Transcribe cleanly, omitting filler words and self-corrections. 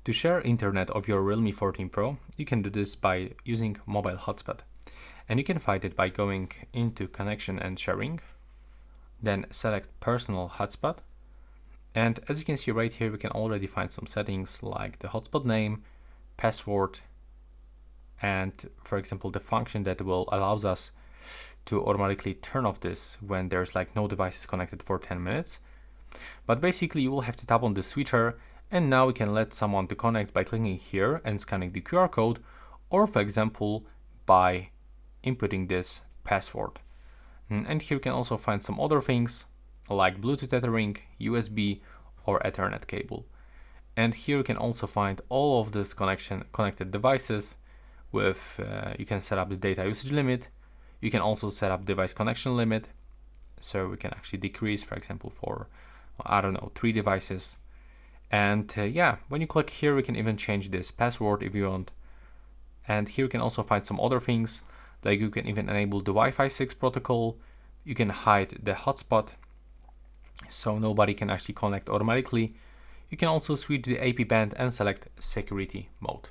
To share internet of your Realme 14 Pro, you can do this by using mobile hotspot. And you can find it by going into connection and sharing, then select personal hotspot. And as you can see right here, we can already find some settings like the hotspot name, password, and for example, the function that will allows us to automatically turn off this when there's like no devices connected for 10 minutes. But basically you will have to tap on the switcher, and now we can let someone to connect by clicking here and scanning the QR code, or for example, by inputting this password. And here you can also find some other things like Bluetooth tethering, USB, or Ethernet cable. And here you can also find all of this connected devices with, you can set up the data usage limit. You can also set up device connection limit. So we can actually decrease, for example, for, I don't know, 3 devices. And yeah, when you click here, we can even change this password if you want. And here you can also find some other things, like you can even enable the Wi-Fi 6 protocol. You can hide the hotspot, so nobody can actually connect automatically. You can also switch the AP band and select security mode.